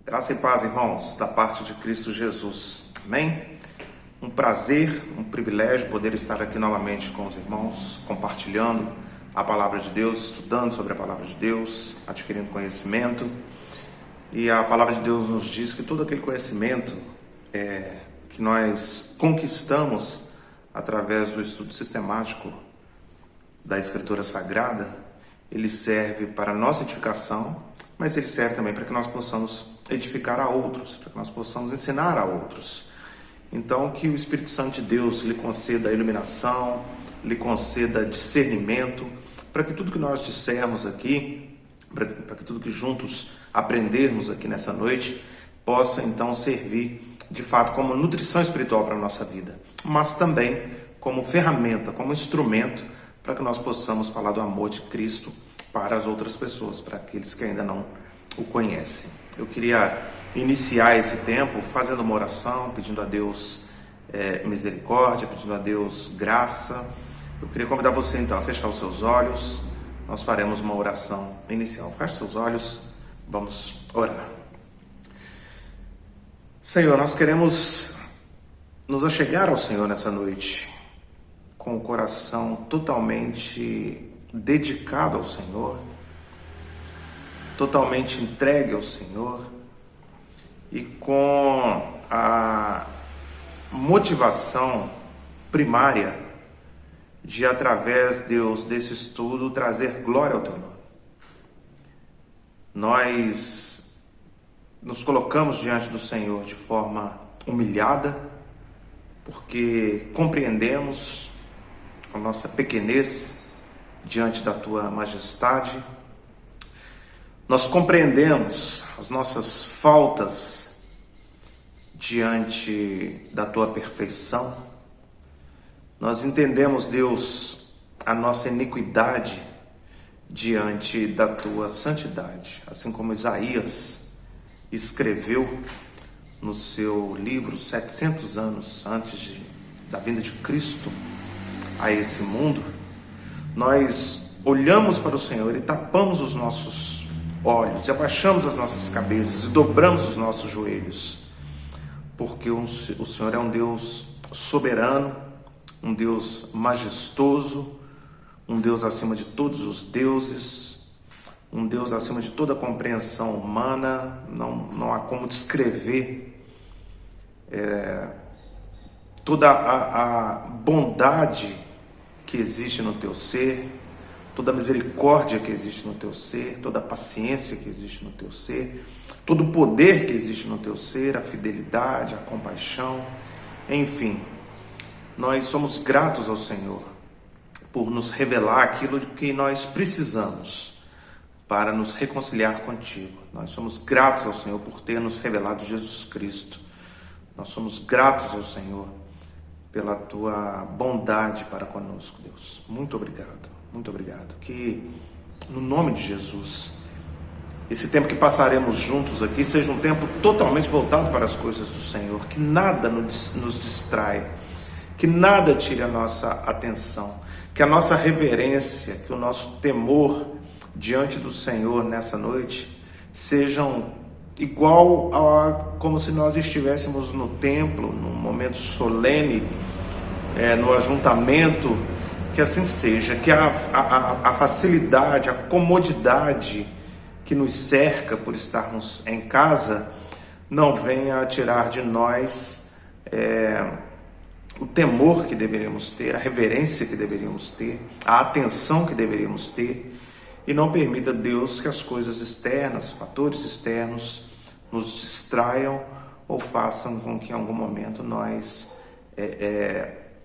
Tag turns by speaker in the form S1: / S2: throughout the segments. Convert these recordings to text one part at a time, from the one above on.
S1: Graça e paz, irmãos, da parte de Cristo Jesus. Amém? Um prazer, um privilégio poder estar aqui novamente com os irmãos, compartilhando a palavra de Deus, estudando sobre a palavra de Deus, adquirindo conhecimento. E a palavra de Deus nos diz que todo aquele conhecimento que nós conquistamos através do estudo sistemático da Escritura Sagrada, ele serve para a nossa edificação, mas ele serve também para que nós possamos edificar a outros, para que nós possamos ensinar a outros. Então, que o Espírito Santo de Deus lhe conceda iluminação, lhe conceda discernimento, para que tudo que nós dissermos aqui, para que tudo que juntos aprendermos aqui nessa noite, possa então servir de fato como nutrição espiritual para a nossa vida, mas também como ferramenta, como instrumento para que nós possamos falar do amor de Cristo para as outras pessoas, para aqueles que ainda não o conhecem. Eu queria iniciar esse tempo fazendo uma oração, pedindo a Deus misericórdia, pedindo a Deus graça. Eu queria convidar você então a fechar os seus olhos. Nós faremos uma oração inicial. Feche seus olhos, vamos orar. Senhor, nós queremos nos achegar ao Senhor nessa noite, com o coração totalmente dedicado ao Senhor, totalmente entregue ao Senhor e com a motivação primária de, através, Deus, desse estudo, trazer glória ao Teu nome. Nós nos colocamos diante do Senhor de forma humilhada, porque compreendemos a nossa pequenez diante da Tua majestade. Nós compreendemos as nossas faltas diante da Tua perfeição. Nós entendemos, Deus, a nossa iniquidade diante da Tua santidade. Assim como Isaías escreveu no seu livro 700 anos antes da vinda de Cristo a esse mundo, nós olhamos para o Senhor e tapamos os nossos olhos, e abaixamos as nossas cabeças e dobramos os nossos joelhos, porque o Senhor é um Deus soberano, um Deus majestoso, um Deus acima de todos os deuses, um Deus acima de toda compreensão humana. Não há como descrever toda a bondade que existe no Teu ser, toda a misericórdia que existe no Teu ser, toda a paciência que existe no Teu ser, todo o poder que existe no Teu ser, a fidelidade, a compaixão, enfim. Nós somos gratos ao Senhor por nos revelar aquilo que nós precisamos para nos reconciliar contigo. Nós somos gratos ao Senhor por ter nos revelado Jesus Cristo. Nós somos gratos ao Senhor pela Tua bondade para conosco, Deus. Muito obrigado, muito obrigado. Que, no nome de Jesus, esse tempo que passaremos juntos aqui seja um tempo totalmente voltado para as coisas do Senhor. Que nada nos distraia, que nada tire a nossa atenção, que a nossa reverência, que o nosso temor diante do Senhor nessa noite sejam igual a como se nós estivéssemos no templo, num momento solene, no ajuntamento. Que assim seja, que a facilidade, a comodidade que nos cerca por estarmos em casa não venha a tirar de nós o temor que deveríamos ter, a reverência que deveríamos ter, a atenção que deveríamos ter, e não permita, Deus, que as coisas externas, fatores externos, nos distraiam ou façam com que em algum momento nós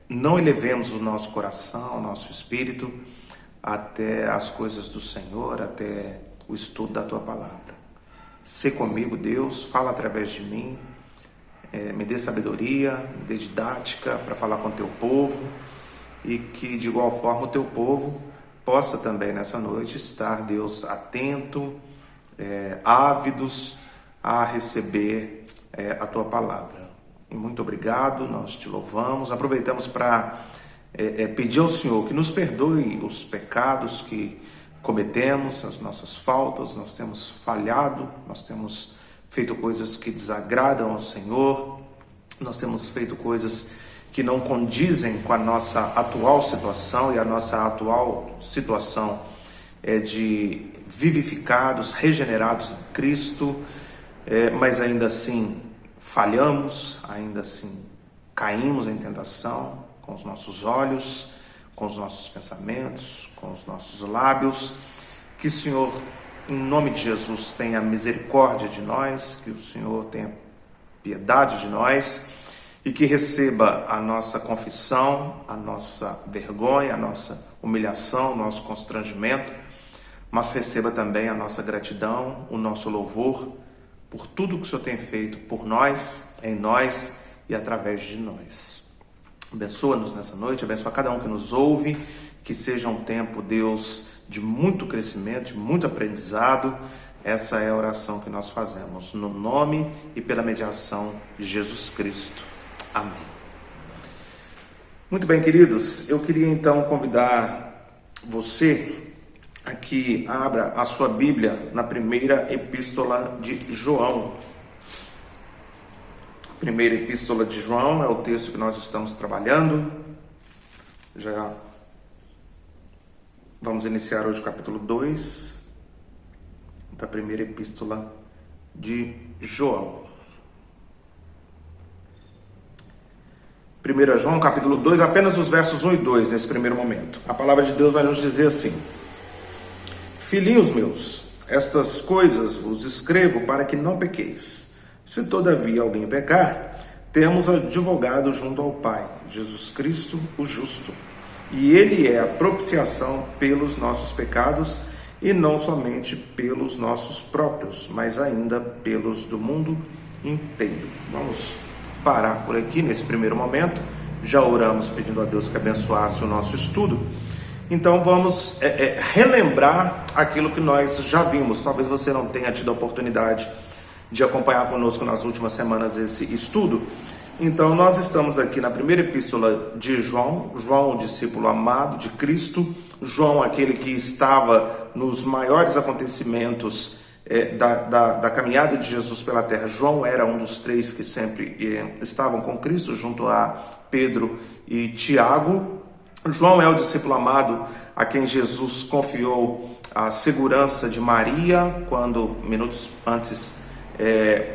S1: não elevemos o nosso coração, o nosso espírito até as coisas do Senhor, até o estudo da Tua palavra. Sê comigo, Deus, fala através de mim, me dê sabedoria, me dê didática para falar com o Teu povo, e que de igual forma o Teu povo possa também nessa noite estar, Deus, atento, ávidos a receber a Tua palavra. Muito obrigado, nós Te louvamos. Aproveitamos para pedir ao Senhor que nos perdoe os pecados que cometemos, as nossas faltas. Nós temos falhado, nós temos feito coisas que desagradam ao Senhor, nós temos feito coisas que não condizem com a nossa atual situação, e a nossa atual situação é de vivificados, regenerados em Cristo, mas ainda assim falhamos, ainda assim caímos em tentação com os nossos olhos, com os nossos pensamentos, com os nossos lábios. Que o Senhor, em nome de Jesus, tenha misericórdia de nós, que o Senhor tenha piedade de nós e que receba a nossa confissão, a nossa vergonha, a nossa humilhação, o nosso constrangimento, mas receba também a nossa gratidão, o nosso louvor por tudo que o Senhor tem feito por nós, em nós e através de nós. Abençoa-nos nessa noite, abençoa cada um que nos ouve, que seja um tempo, Deus, de muito crescimento, de muito aprendizado. Essa é a oração que nós fazemos, no nome e pela mediação de Jesus Cristo. Amém. Muito bem, queridos, eu queria então convidar você a que abra a sua Bíblia na primeira epístola de João. Primeira epístola de João é o texto que nós estamos trabalhando. Já vamos iniciar hoje o capítulo 2 da primeira epístola de João. 1 João, capítulo 2, apenas os versos 1 e 2 nesse primeiro momento. A palavra de Deus vai nos dizer assim: Filhinhos meus, estas coisas vos escrevo para que não pequeis. Se todavia alguém pecar, temos advogado junto ao Pai, Jesus Cristo, o justo. E ele é a propiciação pelos nossos pecados, e não somente pelos nossos próprios, mas ainda pelos do mundo inteiro. Vamos parar por aqui nesse primeiro momento. Já oramos pedindo a Deus que abençoasse o nosso estudo. Então vamos relembrar aquilo que nós já vimos. Talvez você não tenha tido a oportunidade de acompanhar conosco nas últimas semanas esse estudo. Então nós estamos aqui na primeira epístola de João. João, o discípulo amado de Cristo. João, aquele que estava nos maiores acontecimentos da caminhada de Jesus pela terra. João era um dos três que sempre estavam com Cristo, junto a Pedro e Tiago. João é o discípulo amado a quem Jesus confiou a segurança de Maria quando, minutos antes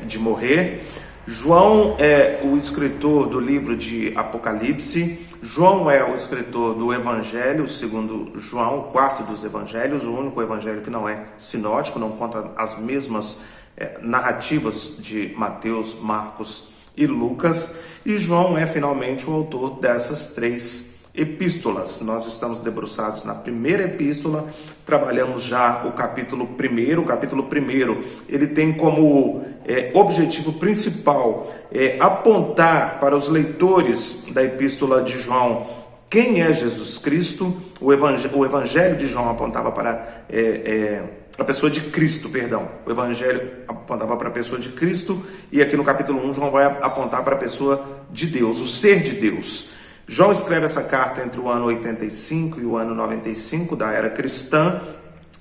S1: de morrer. João é o escritor do livro de Apocalipse. João é o escritor do Evangelho segundo João, o quarto dos evangelhos, o único evangelho que não é sinótico, não conta as mesmas narrativas de Mateus, Marcos e Lucas. E João é finalmente o autor dessas três epístolas. Nós estamos debruçados na primeira epístola, trabalhamos já o capítulo 1. O capítulo 1, ele tem como objetivo principal apontar para os leitores da epístola de João quem é Jesus Cristo. O evangelho de João apontava para a pessoa de Cristo, perdão. O evangelho apontava para a pessoa de Cristo, e aqui no capítulo 1 João vai apontar para a pessoa de Deus, o ser de Deus. João escreve essa carta entre o ano 85 e o ano 95 da era cristã,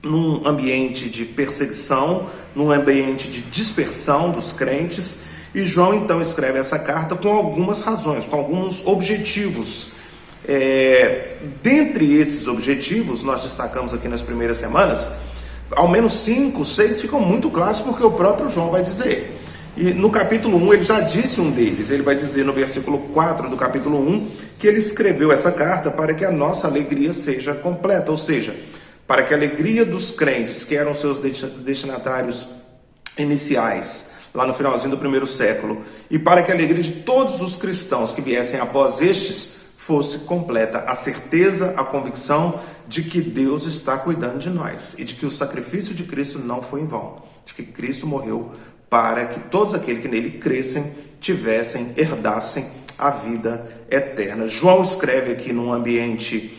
S1: num ambiente de perseguição, num ambiente de dispersão dos crentes. E João então escreve essa carta com algumas razões, com alguns objetivos. Dentre esses objetivos, nós destacamos aqui nas primeiras semanas, ao menos 5, 6 ficam muito claros, porque o próprio João vai dizer. E no capítulo 1 ele já disse um deles. Ele vai dizer no versículo 4 do capítulo 1 que ele escreveu essa carta para que a nossa alegria seja completa, ou seja, para que a alegria dos crentes, que eram seus destinatários iniciais, lá no finalzinho do primeiro século, e para que a alegria de todos os cristãos que viessem após estes fosse completa, a certeza, a convicção de que Deus está cuidando de nós e de que o sacrifício de Cristo não foi em vão, de que Cristo morreu para que todos aqueles que nele crescem, tivessem, herdassem a vida eterna. João escreve aqui num ambiente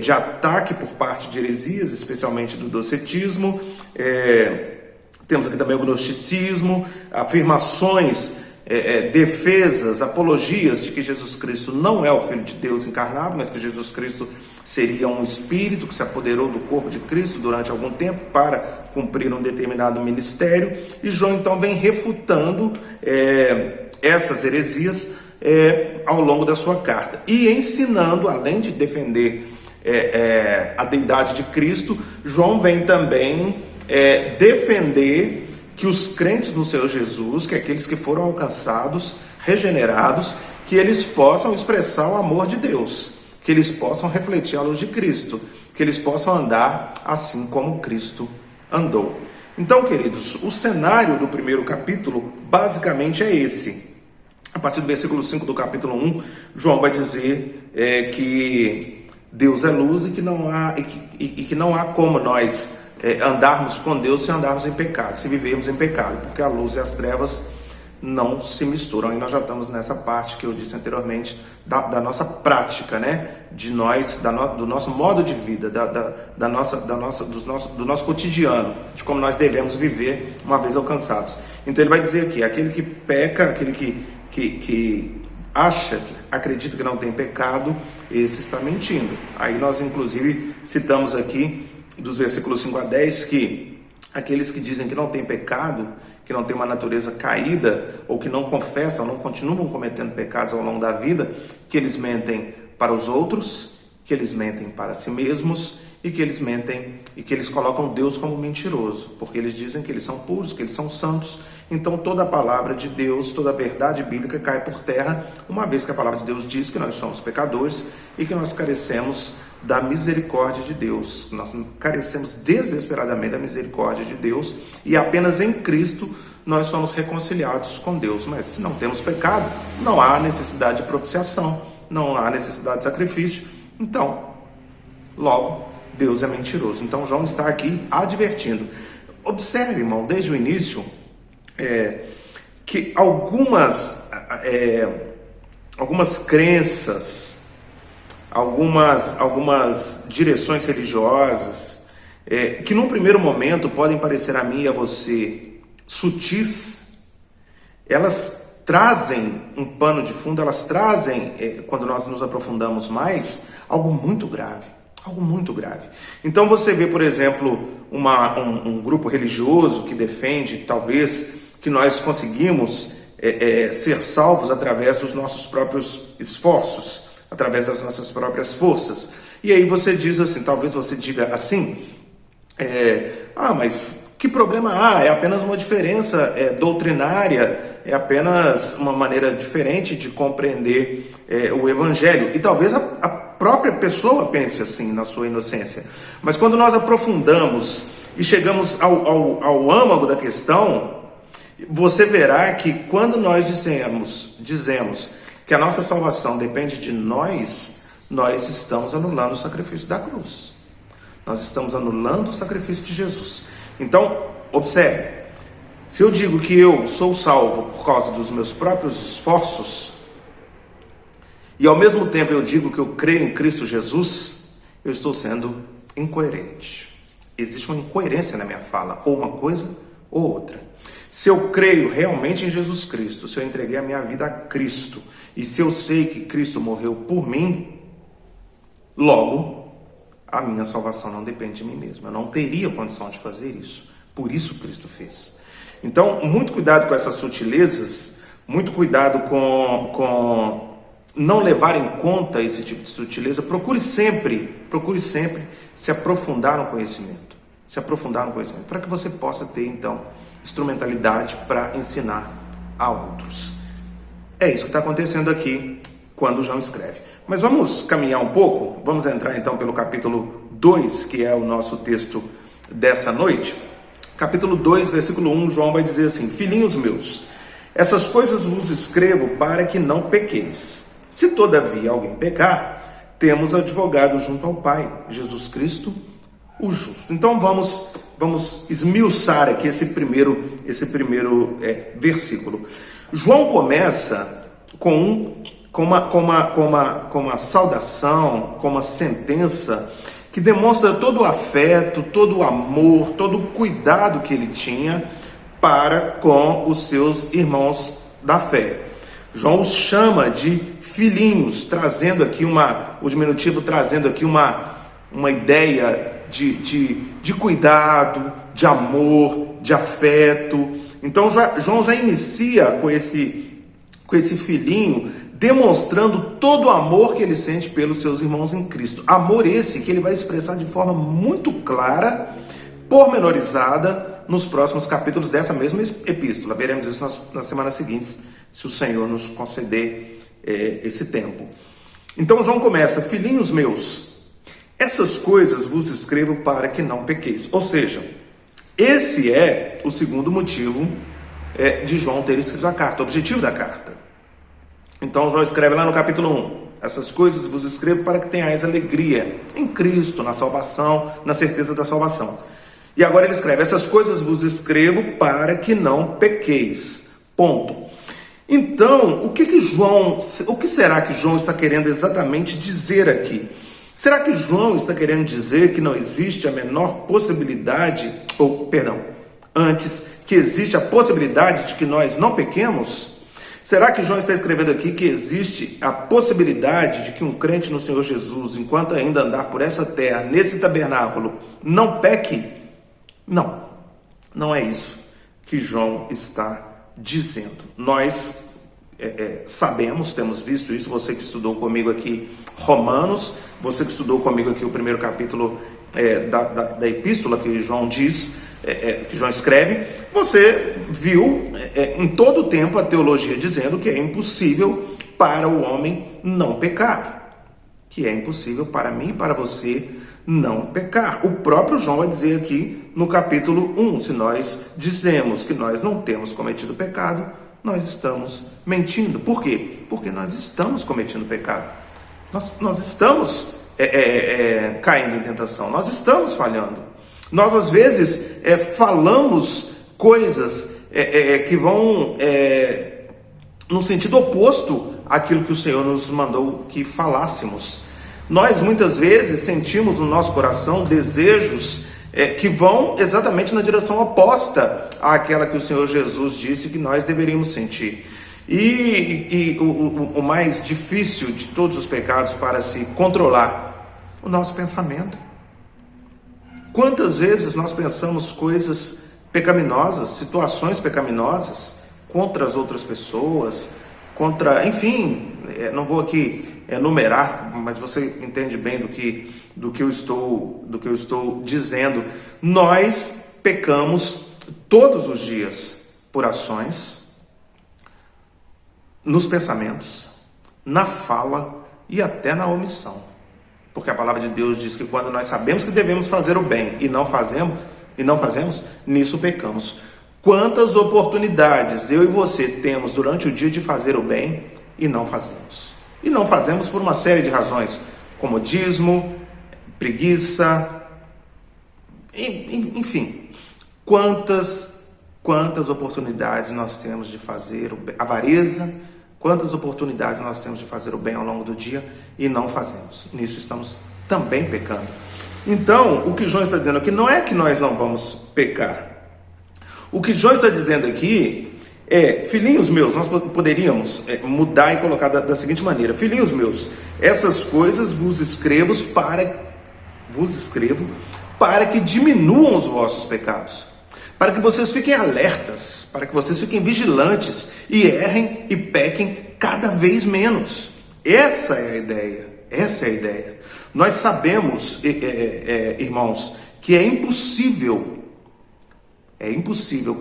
S1: de ataque por parte de heresias, especialmente do docetismo. Temos aqui também o gnosticismo, afirmações defesas, apologias de que Jesus Cristo não é o Filho de Deus encarnado, mas que Jesus Cristo seria um espírito que se apoderou do corpo de Cristo durante algum tempo para cumprir um determinado ministério. E João então vem refutando essas heresias ao longo da sua carta e ensinando, além de defender a deidade de Cristo, João vem também defender que os crentes no Senhor Jesus, que aqueles que foram alcançados, regenerados, que eles possam expressar o amor de Deus, que eles possam refletir a luz de Cristo, que eles possam andar assim como Cristo andou. Então, queridos, o cenário do primeiro capítulo basicamente é esse. A partir do versículo 5 do capítulo 1, João vai dizer que Deus é luz e que não há como nós andarmos com Deus se andarmos em pecado, se vivermos em pecado, porque a luz e as trevas não se misturam. E nós já estamos nessa parte que eu disse anteriormente, da nossa prática, né? Do nosso modo de vida, do nosso cotidiano, de como nós devemos viver uma vez alcançados. Então ele vai dizer aqui, aquele que peca, aquele que acredita que não tem pecado, esse está mentindo. Aí nós inclusive citamos aqui dos versículos 5 a 10 que aqueles que dizem que não tem pecado, que não tem uma natureza caída, ou que não confessam, não continuam cometendo pecados ao longo da vida, que eles mentem para os outros, que eles mentem para si mesmos, e que eles mentem e que eles colocam Deus como mentiroso, porque eles dizem que eles são puros, que eles são santos. Então toda a palavra de Deus, toda a verdade bíblica cai por terra, uma vez que a palavra de Deus diz que nós somos pecadores e que nós carecemos da misericórdia de Deus. Nós carecemos desesperadamente da misericórdia de Deus, e apenas em Cristo nós somos reconciliados com Deus. Mas se não temos pecado, não há necessidade de propiciação, não há necessidade de sacrifício. Então, logo, Deus é mentiroso. Então João está aqui advertindo. Observe, irmão, desde o início, que algumas crenças, algumas direções religiosas, que num primeiro momento podem parecer a mim e a você sutis, elas trazem um pano de fundo, elas trazem, quando nós nos aprofundamos mais, algo muito grave. Algo muito grave. Então você vê, por exemplo, um grupo religioso que defende, talvez, que nós conseguimos ser salvos através dos nossos próprios esforços, através das nossas próprias forças. E aí você diz assim, talvez você diga assim, mas que problema há? É apenas uma diferença doutrinária, é apenas uma maneira diferente de compreender o Evangelho. E talvez a própria pessoa pense assim na sua inocência. Mas quando nós aprofundamos e chegamos ao âmago da questão, você verá que quando nós dizemos que a nossa salvação depende de nós estamos anulando o sacrifício da cruz. Nós estamos anulando o sacrifício de Jesus. Então, observe, se eu digo que eu sou salvo por causa dos meus próprios esforços, e ao mesmo tempo eu digo que eu creio em Cristo Jesus, eu estou sendo incoerente. Existe uma incoerência na minha fala, ou uma coisa ou outra. Se eu creio realmente em Jesus Cristo, se eu entreguei a minha vida a Cristo, e se eu sei que Cristo morreu por mim, logo, a minha salvação não depende de mim mesmo. Eu não teria condição de fazer isso. Por isso Cristo fez. Então, muito cuidado com essas sutilezas, muito cuidado com não levar em conta esse tipo de sutileza. Procure sempre se aprofundar no conhecimento. Para que você possa ter, então, instrumentalidade para ensinar a outros. É isso que está acontecendo aqui quando João escreve. Mas vamos caminhar um pouco, vamos entrar então pelo capítulo 2, que é o nosso texto dessa noite. Capítulo 2, versículo 1, João vai dizer assim: filhinhos meus, essas coisas vos escrevo para que não pequeis. Se todavia alguém pecar, temos advogado junto ao Pai, Jesus Cristo, o justo. Então vamos esmiuçar aqui esse primeiro versículo. João começa com uma saudação, com uma sentença que demonstra todo o afeto, todo o amor, todo o cuidado que ele tinha para com os seus irmãos da fé. João os chama de filhinhos, trazendo aqui o diminutivo trazendo aqui uma ideia de cuidado, de amor, de afeto. Então João já inicia com esse filhinho, demonstrando todo o amor que ele sente pelos seus irmãos em Cristo. Amor esse que ele vai expressar de forma muito clara, pormenorizada, nos próximos capítulos dessa mesma epístola. Veremos isso nas semanas seguintes, se o Senhor nos conceder esse tempo. Então João começa: filhinhos meus, essas coisas vos escrevo para que não pequeis. Ou seja, esse é o segundo motivo de João ter escrito a carta, o objetivo da carta. Então João escreve lá no capítulo 1: essas coisas vos escrevo para que tenhais alegria em Cristo, na salvação, na certeza da salvação. E agora ele escreve: essas coisas vos escrevo para que não pequeis. Ponto. Então, o que será que João está querendo exatamente dizer aqui? Será que João está querendo dizer que não existe a menor possibilidade, antes, que existe a possibilidade de que nós não pequemos? Será que João está escrevendo aqui que existe a possibilidade de que um crente no Senhor Jesus, enquanto ainda andar por essa terra, nesse tabernáculo, não peque? Não, não é isso que João está dizendo. Nós sabemos, temos visto isso, você que estudou comigo aqui Romanos, você que estudou comigo aqui o primeiro capítulo da epístola que João diz, que João escreve, você viu em todo o tempo a teologia dizendo que é impossível para o homem não pecar, que é impossível para mim e para você não pecar. O próprio João vai dizer aqui no capítulo 1, se nós dizemos que nós não temos cometido pecado, nós estamos mentindo. Por quê? Porque nós estamos cometendo pecado. Nós estamos caindo em tentação, nós estamos falhando. Nós às vezes falamos coisas que vão no sentido oposto àquilo que o Senhor nos mandou que falássemos. Nós muitas vezes sentimos no nosso coração desejos que vão exatamente na direção oposta àquela que o Senhor Jesus disse que nós deveríamos sentir. E o mais difícil de todos os pecados para se controlar, o nosso pensamento. Quantas vezes nós pensamos coisas pecaminosas, situações pecaminosas contra as outras pessoas, enfim, não vou aqui enumerar, mas você entende bem do que eu estou dizendo. Nós pecamos todos os dias por ações, nos pensamentos, na fala e até na omissão. Porque a palavra de Deus diz que quando nós sabemos que devemos fazer o bem e não fazemos, nisso pecamos. Quantas oportunidades eu e você temos durante o dia de fazer o bem e não fazemos? E não fazemos por uma série de razões: comodismo, preguiça, enfim. Quantas oportunidades nós temos de fazer o bem? Avareza. Quantas oportunidades nós temos de fazer o bem ao longo do dia e não fazemos? Nisso estamos também pecando. Então, o que João está dizendo aqui não é que nós não vamos pecar. O que João está dizendo aqui filhinhos meus, nós poderíamos mudar e colocar da seguinte maneira: filhinhos meus, essas coisas vos escrevo para que diminuam os vossos pecados, para que vocês fiquem alertas, para que vocês fiquem vigilantes e errem e pequem cada vez menos. Essa é a ideia. Nós sabemos, irmãos, que é impossível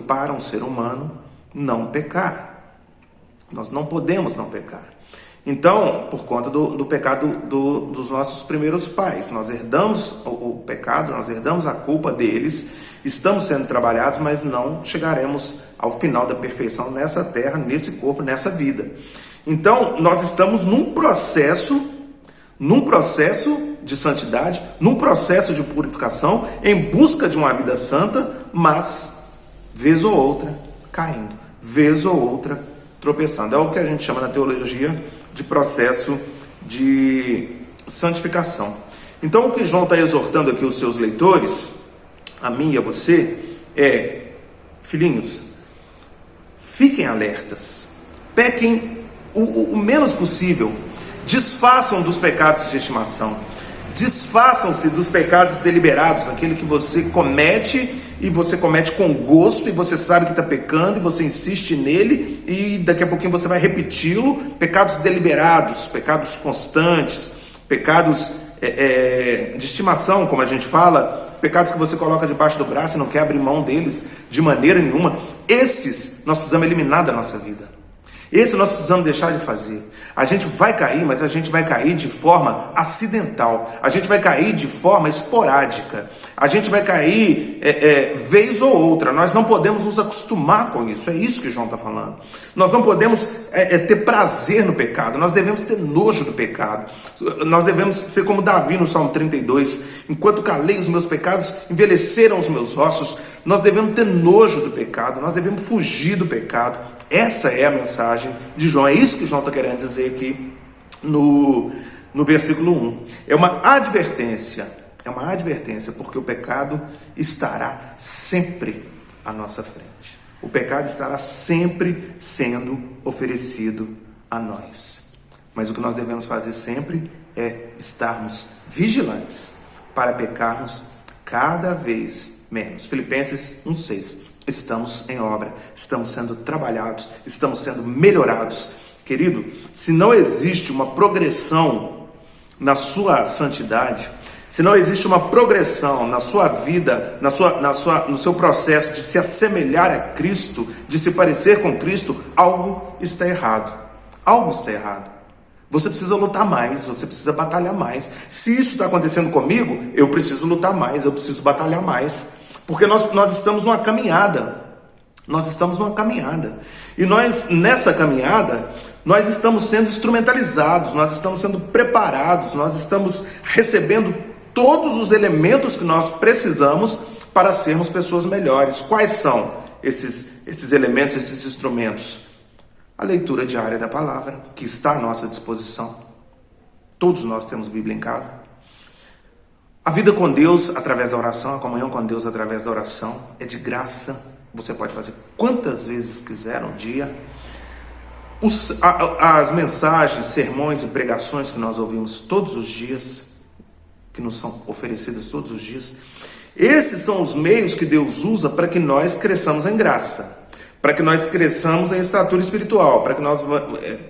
S1: para um ser humano não pecar. Nós não podemos não pecar. Então, por conta do pecado dos nossos primeiros pais, nós herdamos o pecado, nós herdamos a culpa deles, estamos sendo trabalhados, mas não chegaremos ao final da perfeição nessa terra, nesse corpo, nessa vida. Então, nós estamos num processo de santidade, num processo de purificação, em busca de uma vida santa, mas, vez ou outra, caindo, vez ou outra, tropeçando. É o que a gente chama na teologia de processo de santificação. Então, o que João está exortando aqui os seus leitores, a mim e a você, filhinhos, fiquem alertas, pequem o menos possível, desfaçam dos pecados de estimação, desfaçam-se dos pecados deliberados, aquele que você comete e você comete com gosto e você sabe que está pecando e você insiste nele e daqui a pouquinho você vai repeti-lo. Pecados deliberados, pecados constantes, pecados de estimação, como a gente fala, pecados que você coloca debaixo do braço e não quer abrir mão deles de maneira nenhuma. Esses nós precisamos eliminar da nossa vida. Esse nós precisamos deixar de fazer. A gente vai cair, mas a gente vai cair de forma acidental. A gente vai cair de forma esporádica. A gente vai cair vez ou outra. Nós não podemos nos acostumar com isso. É isso que João está falando. Nós não podemos ter prazer no pecado. Nós devemos ter nojo do pecado. Nós devemos ser como Davi no Salmo 32. Enquanto calei os meus pecados, envelheceram os meus ossos. Nós devemos ter nojo do pecado. Nós devemos fugir do pecado. Essa é a mensagem de João. É isso que João está querendo dizer aqui no versículo 1. É uma advertência, porque o pecado estará sempre à nossa frente. O pecado estará sempre sendo oferecido a nós. Mas o que nós devemos fazer sempre é estarmos vigilantes para pecarmos cada vez menos. Filipenses 1,6. Estamos em obra, estamos sendo trabalhados, estamos sendo melhorados. Querido, se não existe uma progressão na sua santidade, se não existe uma progressão na sua vida, no seu processo de se assemelhar a Cristo, de se parecer com Cristo, algo está errado. Algo está errado. Você precisa lutar mais, você precisa batalhar mais. Se isso está acontecendo comigo, eu preciso lutar mais, eu preciso batalhar mais. Porque nós estamos numa caminhada. Nós estamos numa caminhada. E nessa caminhada, nós estamos sendo instrumentalizados, nós estamos sendo preparados, nós estamos recebendo todos os elementos que nós precisamos para sermos pessoas melhores. Quais são esses elementos, esses instrumentos? A leitura diária da palavra, que está à nossa disposição. Todos nós temos Bíblia em casa. A vida com Deus através da oração, a comunhão com Deus através da oração é de graça. Você pode fazer quantas vezes quiser no dia. As mensagens, sermões e pregações que nós ouvimos todos os dias, que nos são oferecidas todos os dias, esses são os meios que Deus usa para que nós cresçamos em graça, para que nós cresçamos em estatura espiritual, para que nós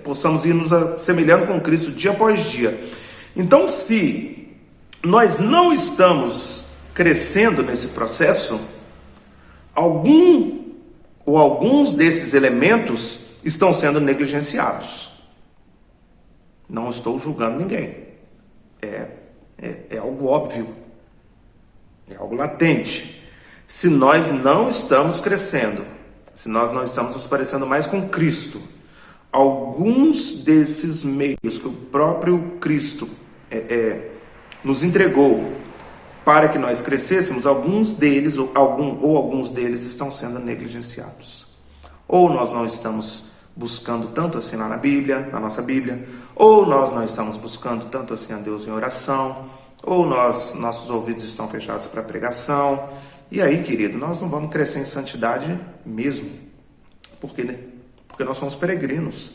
S1: possamos ir nos assemelhando com Cristo dia após dia. Então, se nós não estamos crescendo nesse processo, alguns desses elementos estão sendo negligenciados. Não estou julgando ninguém. É algo óbvio. É algo latente. Se nós não estamos crescendo, se nós não estamos nos parecendo mais com Cristo, alguns desses meios que o próprio Cristo nos entregou para que nós crescêssemos, alguns deles estão sendo negligenciados. Ou nós não estamos buscando tanto assim lá na Bíblia, na nossa Bíblia, ou nós não estamos buscando tanto assim a Deus em oração, ou nossos ouvidos estão fechados para pregação. E aí, querido, nós não vamos crescer em santidade mesmo. Por quê, né? Porque nós somos peregrinos,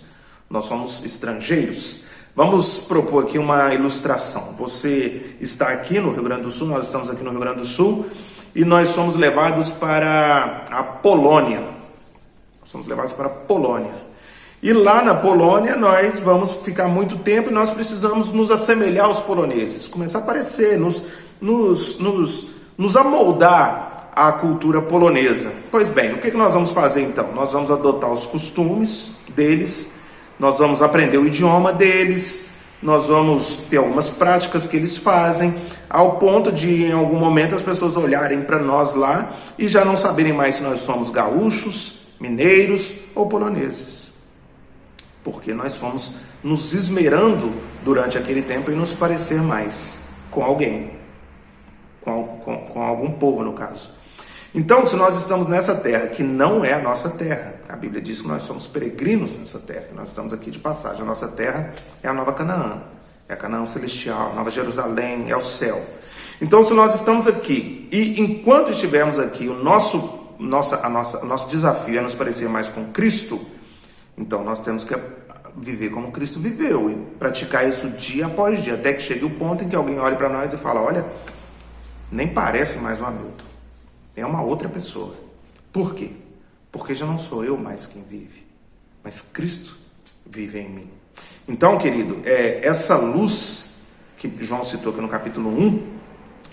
S1: nós somos estrangeiros. Vamos propor aqui uma ilustração. Você está aqui no Rio Grande do Sul, nós estamos aqui no Rio Grande do Sul, e nós somos levados para a Polônia. E lá na Polônia nós vamos ficar muito tempo e nós precisamos nos assemelhar aos poloneses, começar a parecer, nos amoldar à cultura polonesa. Pois bem, o que nós vamos fazer então? Nós vamos adotar os costumes deles, nós vamos aprender o idioma deles, nós vamos ter algumas práticas que eles fazem, ao ponto de em algum momento as pessoas olharem para nós lá e já não saberem mais se nós somos gaúchos, mineiros ou poloneses. Porque nós fomos nos esmerando durante aquele tempo em nos parecer mais com alguém, com algum povo no caso. Então, se nós estamos nessa terra, que não é a nossa terra, a Bíblia diz que nós somos peregrinos nessa terra, que nós estamos aqui de passagem. A nossa terra é a Nova Canaã, é a Canaã celestial, Nova Jerusalém, é o céu. Então, se nós estamos aqui, e enquanto estivermos aqui, o nosso desafio é nos parecer mais com Cristo, Então nós temos que viver como Cristo viveu e praticar isso dia após dia, até que chegue o ponto em que alguém olhe para nós e fala: olha, nem parece mais o Hamilton, é uma outra pessoa. Por quê? Porque já não sou eu mais quem vive, mas Cristo vive em mim. Então, querido, essa luz que João citou aqui no capítulo 1,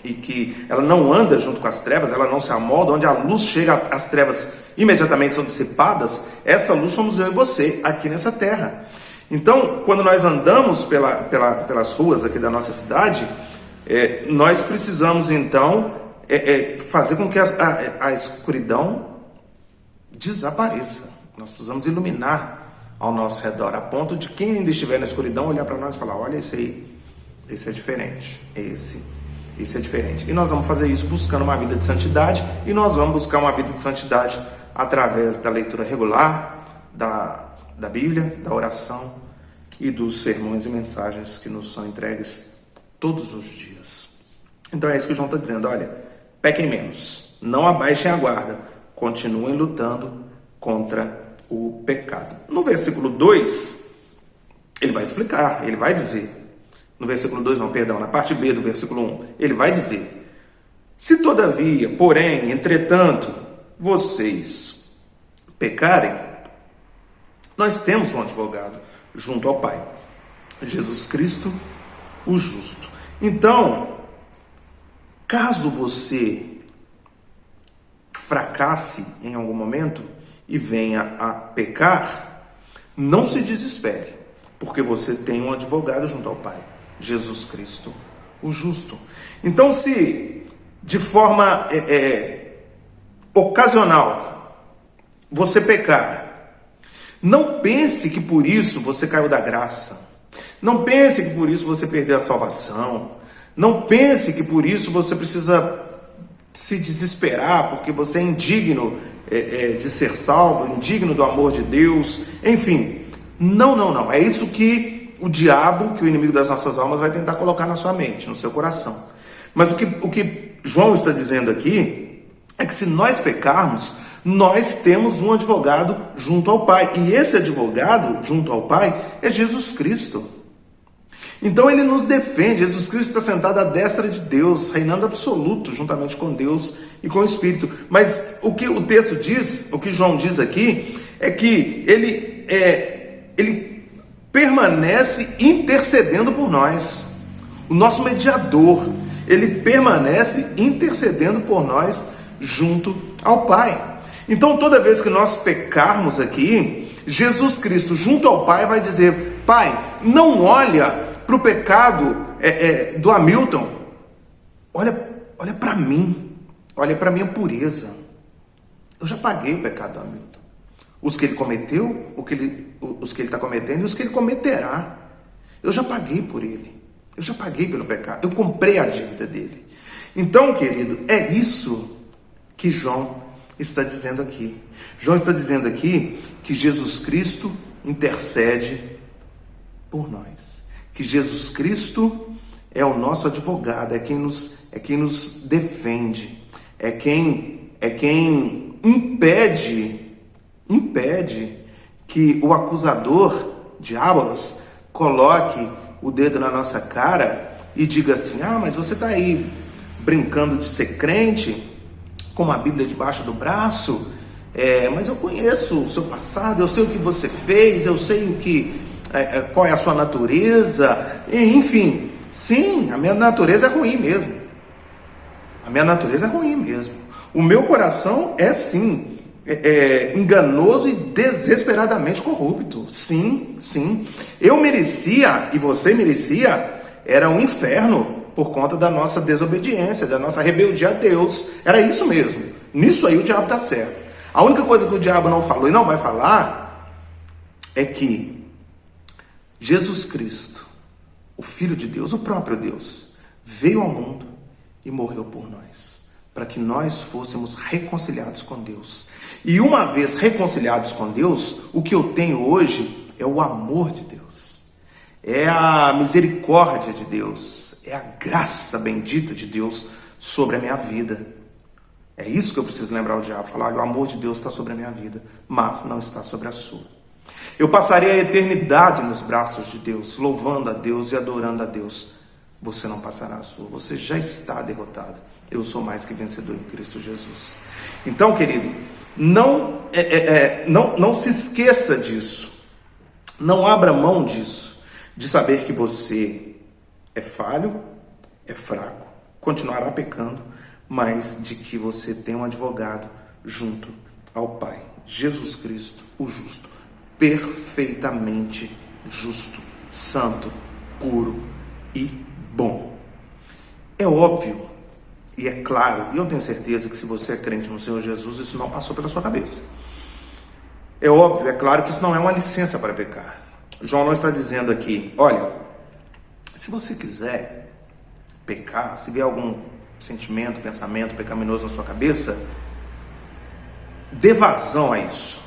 S1: e que ela não anda junto com as trevas, ela não se amolda, onde a luz chega, as trevas imediatamente são dissipadas. Essa luz somos eu e você, aqui nessa terra. Então, quando nós andamos pelas ruas aqui da nossa cidade, nós precisamos então fazer com que a escuridão desapareça. Nós precisamos iluminar ao nosso redor, a ponto de quem ainda estiver na escuridão olhar para nós e falar: olha, esse é diferente, esse é diferente. E nós vamos fazer isso buscando uma vida de santidade, e nós vamos buscar uma vida de santidade através da leitura regular da Bíblia, da oração e dos sermões e mensagens que nos são entregues todos os dias. Então é isso que o João está dizendo: olha, pequem menos, não abaixem a guarda, continuem lutando contra o pecado. No versículo 2, ele vai explicar, ele vai dizer, no versículo 2 não, perdão, na parte B do versículo 1, ele vai dizer: se todavia, porém, entretanto, vocês pecarem, nós temos um advogado junto ao Pai, Jesus Cristo, o justo. Então, caso você fracasse em algum momento e venha a pecar, não se desespere, porque você tem um advogado junto ao Pai, Jesus Cristo, o justo. Então, se de forma ocasional você pecar, não pense que por isso você caiu da graça. Não pense que por isso você perdeu a salvação. Não pense que por isso você precisa se desesperar, porque você é indigno de ser salvo, indigno do amor de Deus. Enfim, não. É isso que o diabo, que o inimigo das nossas almas, vai tentar colocar na sua mente, no seu coração. Mas o que João está dizendo aqui é que se nós pecarmos, nós temos um advogado junto ao Pai. E esse advogado junto ao Pai é Jesus Cristo. Então ele nos defende. Jesus Cristo está sentado à destra de Deus, reinando absoluto, juntamente com Deus e com o Espírito. Mas o que o texto diz, o que João diz aqui, é que ele permanece intercedendo por nós. O nosso mediador, ele permanece intercedendo por nós junto ao Pai. Então, toda vez que nós pecarmos aqui, Jesus Cristo, junto ao Pai, vai dizer: Pai, não olha para o pecado do Hamilton, olha para mim, olha para a minha pureza. Eu já paguei o pecado do Hamilton. Os que ele cometeu, os que ele está cometendo e os que ele cometerá. Eu já paguei por ele. Eu já paguei pelo pecado. Eu comprei a dívida dele. Então, querido, é isso que João está dizendo aqui. João está dizendo aqui que Jesus Cristo intercede por nós. Que Jesus Cristo é o nosso advogado, é quem nos defende, é quem impede que o acusador, diabolos, coloque o dedo na nossa cara e diga assim: mas você está aí brincando de ser crente, com uma Bíblia debaixo do braço, mas eu conheço o seu passado, eu sei o que você fez, eu sei qual é a sua natureza, enfim. Sim, a minha natureza é ruim mesmo. O meu coração é sim enganoso e desesperadamente corrupto. Sim. Eu merecia, e você merecia, era um inferno por conta da nossa desobediência, da nossa rebeldia a Deus. Era isso mesmo. Nisso aí o diabo está certo. A única coisa que o diabo não falou e não vai falar é que Jesus Cristo, o Filho de Deus, o próprio Deus, veio ao mundo e morreu por nós, para que nós fôssemos reconciliados com Deus. E uma vez reconciliados com Deus, o que eu tenho hoje é o amor de Deus, é a misericórdia de Deus, é a graça bendita de Deus sobre a minha vida. É isso que eu preciso lembrar o diabo, falar: olha, o amor de Deus está sobre a minha vida, mas não está sobre a sua. Eu passarei a eternidade nos braços de Deus, louvando a Deus e adorando a Deus. Você não passará a sua, você já está derrotado. Eu sou mais que vencedor em Cristo Jesus. Então, querido, não se esqueça disso. Não abra mão disso, de saber que você é falho, é fraco, continuará pecando, mas de que você tem um advogado junto ao Pai, Jesus Cristo, o justo, perfeitamente justo, santo, puro e bom. É óbvio e é claro, e eu tenho certeza que se você é crente no Senhor Jesus, isso não passou pela sua cabeça. É óbvio, é claro que isso não é uma licença para pecar. João não está dizendo aqui, olha, se você quiser pecar, se vier algum sentimento, pensamento pecaminoso na sua cabeça, dê vazão a isso.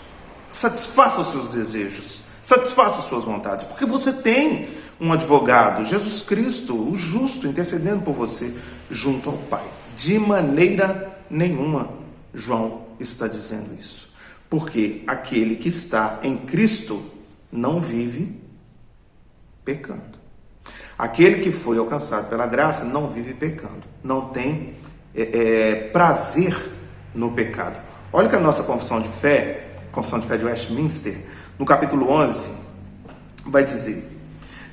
S1: Satisfaça os seus desejos, satisfaça as suas vontades, porque você tem um advogado, Jesus Cristo, o justo, intercedendo por você junto ao Pai. De maneira nenhuma, João está dizendo isso. Porque aquele que está em Cristo não vive pecando. Aquele que foi alcançado pela graça não vive pecando. Não tem prazer no pecado. Olha que a nossa confissão de fé de Westminster, no capítulo 11, vai dizer: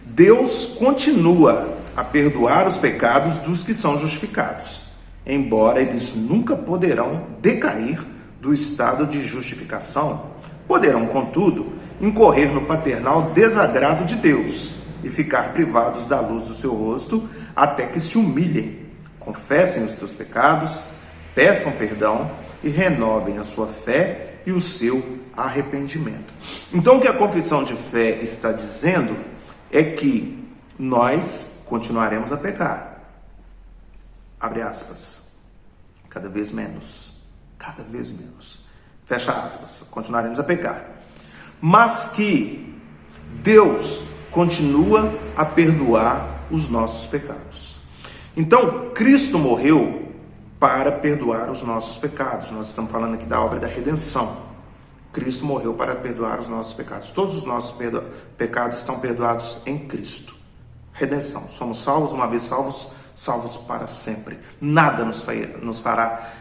S1: Deus continua a perdoar os pecados dos que são justificados, embora eles nunca poderão decair do estado de justificação, poderão, contudo, incorrer no paternal desagrado de Deus e ficar privados da luz do seu rosto até que se humilhem, confessem os seus pecados, peçam perdão e renovem a sua fé e o seu arrependimento. Então, o que a confissão de fé está dizendo é que nós continuaremos a pecar. Abre aspas. Cada vez menos. Cada vez menos. Fecha aspas. Continuaremos a pecar. Mas que Deus continua a perdoar os nossos pecados. Então, Cristo morreu para perdoar os nossos pecados. Nós estamos falando aqui da obra da redenção. Cristo morreu para perdoar os nossos pecados. Todos os nossos pecados estão perdoados em Cristo. Redenção. Somos salvos, uma vez salvos, salvos para sempre. Nada nos fará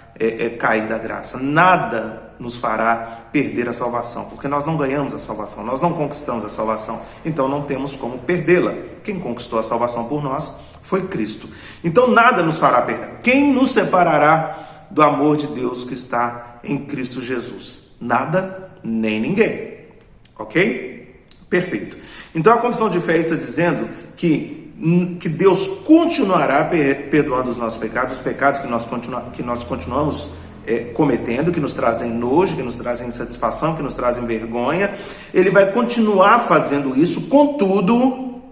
S1: cair da graça. Nada nos fará perder a salvação. Porque nós não ganhamos a salvação. Nós não conquistamos a salvação. Então não temos como perdê-la. Quem conquistou a salvação por nós foi Cristo. Então nada nos fará perder. Quem nos separará do amor de Deus que está em Cristo Jesus? Nada, nem ninguém. Ok? Perfeito. Então a confissão de fé está dizendo que Deus continuará perdoando os nossos pecados, os pecados que nós continuamos cometendo, que nos trazem nojo, que nos trazem insatisfação, que nos trazem vergonha. Ele vai continuar fazendo isso. Contudo,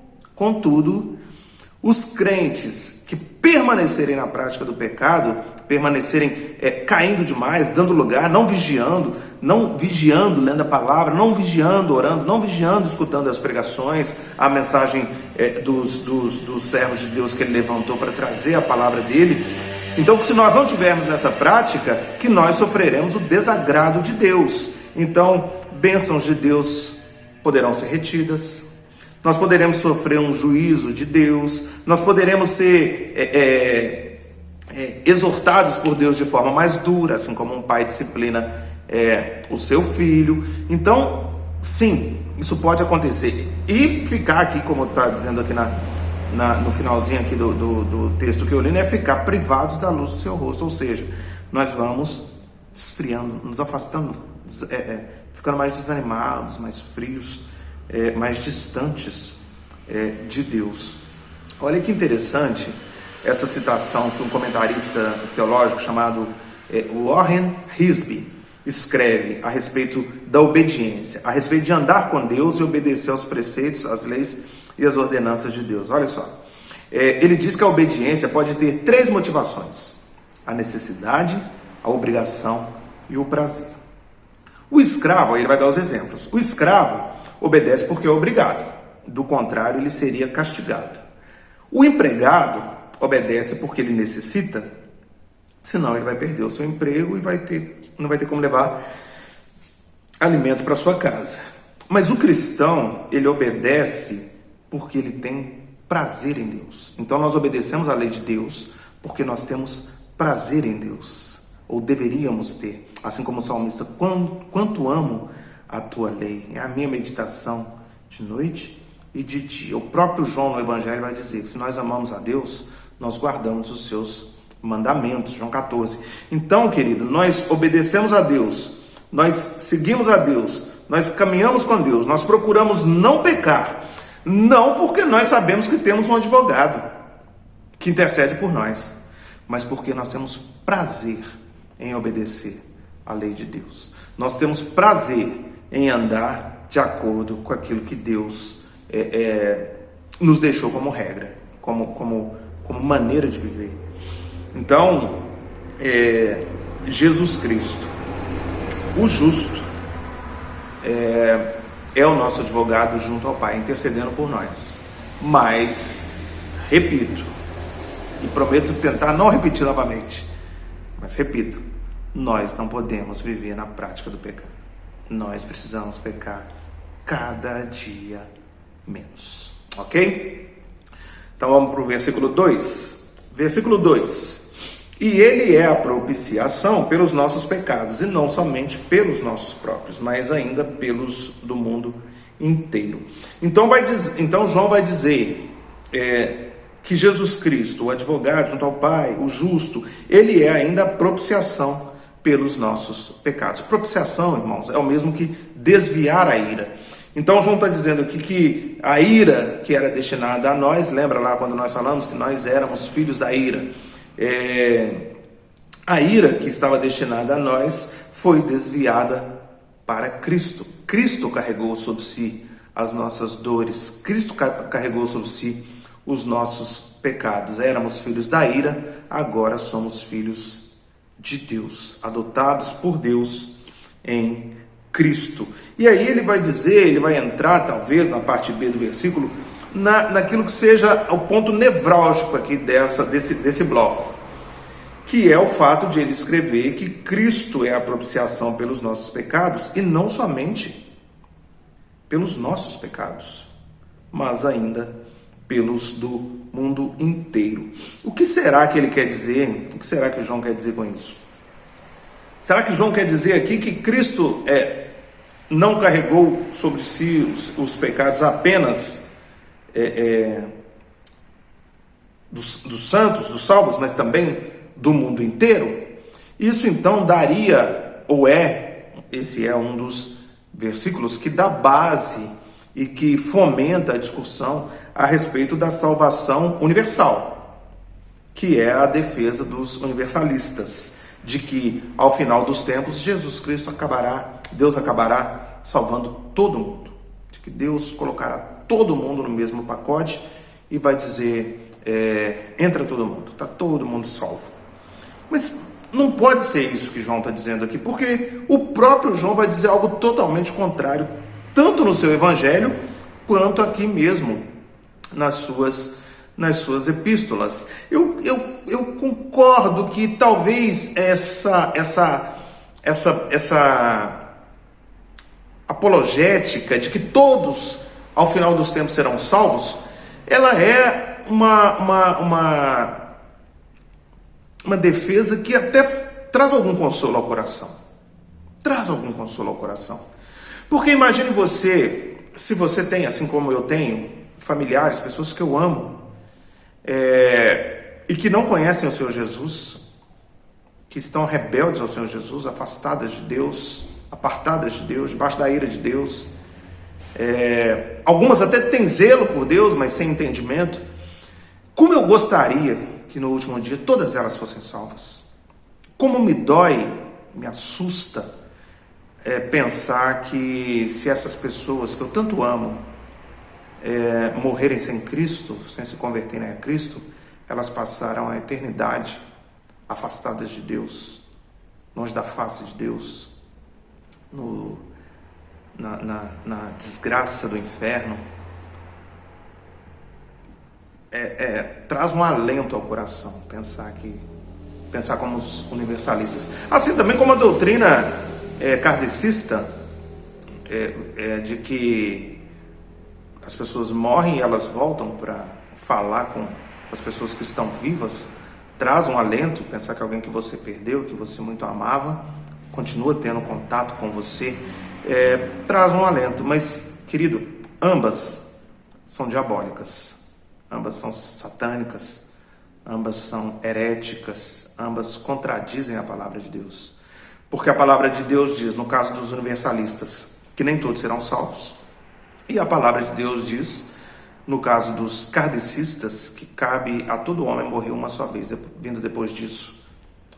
S1: os crentes que permanecerem na prática do pecado, permanecerem caindo demais, dando lugar, não vigiando, lendo a palavra, não vigiando, orando, não vigiando, escutando as pregações, a mensagem dos servos de Deus que ele levantou para trazer a palavra dele. Então, que se nós não tivermos nessa prática, que nós sofreremos o desagrado de Deus. Então, bênçãos de Deus poderão ser retidas, nós poderemos sofrer um juízo de Deus, nós poderemos ser exortados por Deus de forma mais dura, assim como um pai disciplina o seu filho. Então, sim, isso pode acontecer. E ficar aqui, como está dizendo aqui no finalzinho aqui do texto que eu li, é ficar privados da luz do seu rosto. Ou seja, nós vamos esfriando, nos afastando, ficando mais desanimados, mais frios, mais distantes de Deus. Olha que interessante essa citação que um comentarista teológico chamado Warren Wiersbe escreve a respeito da obediência, a respeito de andar com Deus e obedecer aos preceitos, às leis e às ordenanças de Deus. Olha só, ele diz que a obediência pode ter 3 motivações: a necessidade, a obrigação e o prazer. O escravo, aí ele vai dar os exemplos. O escravo obedece porque é obrigado, do contrário ele seria castigado. O empregado obedece porque ele necessita, senão ele vai perder o seu emprego e não vai ter como levar alimento para sua casa. Mas o cristão, ele obedece porque ele tem prazer em Deus. Então nós obedecemos à lei de Deus porque nós temos prazer em Deus, ou deveríamos ter, assim como o salmista: quanto amo a tua lei, é a minha meditação de noite e de dia. O próprio João no Evangelho vai dizer que se nós amamos a Deus, nós guardamos os seus mandamentos, João 14. Então, querido, nós obedecemos a Deus, nós seguimos a Deus, nós caminhamos com Deus, nós procuramos não pecar, não porque nós sabemos que temos um advogado que intercede por nós, mas porque nós temos prazer em obedecer à lei de Deus. Nós temos prazer em andar de acordo com aquilo que Deus nos deixou como regra, como maneira de viver. Então, Jesus Cristo, o justo, é o nosso advogado junto ao Pai, intercedendo por nós. Mas, repito, e prometo tentar não repetir novamente, mas repito, nós não podemos viver na prática do pecado. Nós precisamos pecar cada dia menos. Ok? Então vamos para o versículo 2. Versículo 2. E ele é a propiciação pelos nossos pecados, e não somente pelos nossos próprios, mas ainda pelos do mundo inteiro. Então João vai dizer que Jesus Cristo, o advogado junto ao Pai, o justo, ele é ainda a propiciação pelos nossos pecados. Propiciação, irmãos, é o mesmo que desviar a ira. Então João está dizendo aqui que a ira que era destinada a nós, lembra lá quando nós falamos que nós éramos filhos da ira, a ira que estava destinada a nós foi desviada para Cristo. Cristo carregou sobre si as nossas dores, Cristo carregou sobre si os nossos pecados. Éramos filhos da ira, agora somos filhos de Deus, adotados por Deus em Cristo. E aí ele vai entrar talvez na parte B do versículo, naquilo que seja o ponto nevrálgico aqui desse bloco, que é o fato de ele escrever que Cristo é a propiciação pelos nossos pecados, e não somente pelos nossos pecados, mas ainda pelos do mundo inteiro. O que será que ele quer dizer? O que será que João quer dizer com isso? Será que João quer dizer aqui que Cristo não carregou sobre si os pecados apenas dos santos, dos salvos, mas também do mundo inteiro? Isso então daria, esse é um dos versículos que dá base e que fomenta a discussão a respeito da salvação universal, que é a defesa dos universalistas, de que ao final dos tempos Deus acabará salvando todo mundo, de que Deus colocará todo mundo no mesmo pacote e vai dizer, entra todo mundo, está todo mundo salvo. Mas não pode ser isso que João está dizendo aqui, porque o próprio João vai dizer algo totalmente contrário, tanto no seu evangelho, quanto aqui mesmo nas suas epístolas. Eu concordo que talvez essa apologética de que todos ao final dos tempos serão salvos, ela é uma defesa que até traz algum consolo ao coração. Porque imagine você, se você tem, assim como eu tenho, familiares, pessoas que eu amo, e que não conhecem o Senhor Jesus, que estão rebeldes ao Senhor Jesus, afastadas de Deus, apartadas de Deus, debaixo da ira de Deus. Algumas até têm zelo por Deus, mas sem entendimento. Como eu gostaria que no último dia todas elas fossem salvas. Como me dói, me assusta pensar que se essas pessoas que eu tanto amo morrerem sem Cristo, sem se converterem a Cristo, elas passaram a eternidade afastadas de Deus, longe da face de Deus, na desgraça do inferno. Traz um alento ao coração pensar como os universalistas, assim também como a doutrina kardecista, de que as pessoas morrem e elas voltam para falar com as pessoas que estão vivas, traz um alento, pensar que alguém que você perdeu, que você muito amava, continua tendo contato com você, traz um alento. Mas, querido, ambas são diabólicas, ambas são satânicas, ambas são heréticas, ambas contradizem a palavra de Deus. Porque a palavra de Deus diz, no caso dos universalistas, que nem todos serão salvos. E a palavra de Deus diz, no caso dos kardecistas, que cabe a todo homem morrer uma só vez, vindo depois disso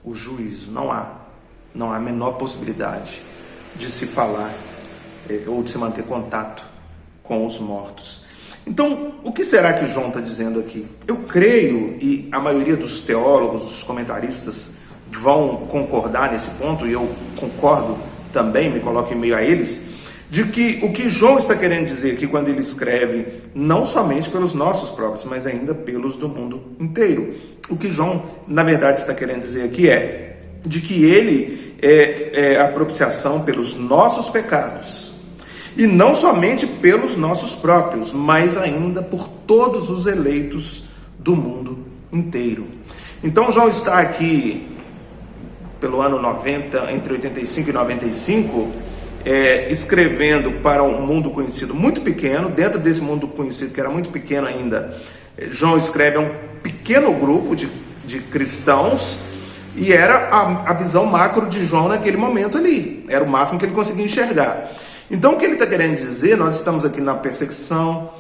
S1: o juízo. Não há a menor possibilidade de se falar ou de se manter contato com os mortos. Então, o que será que João está dizendo aqui? Eu creio, e a maioria dos teólogos, dos comentaristas, vão concordar nesse ponto, e eu concordo também, me coloco em meio a eles, de que o que João está querendo dizer aqui quando ele escreve, não somente pelos nossos próprios, mas ainda pelos do mundo inteiro. O que João, na verdade, está querendo dizer aqui de que ele é a propiciação pelos nossos pecados, e não somente pelos nossos próprios, mas ainda por todos os eleitos do mundo inteiro. Então João está aqui pelo ano 90, entre 85 e 95, escrevendo para um mundo conhecido muito pequeno. Dentro desse mundo conhecido, que era muito pequeno ainda, João escreve a um pequeno grupo de cristãos, e era a visão macro de João naquele momento ali, era o máximo que ele conseguia enxergar. Então o que ele está querendo dizer, nós estamos aqui na perseguição,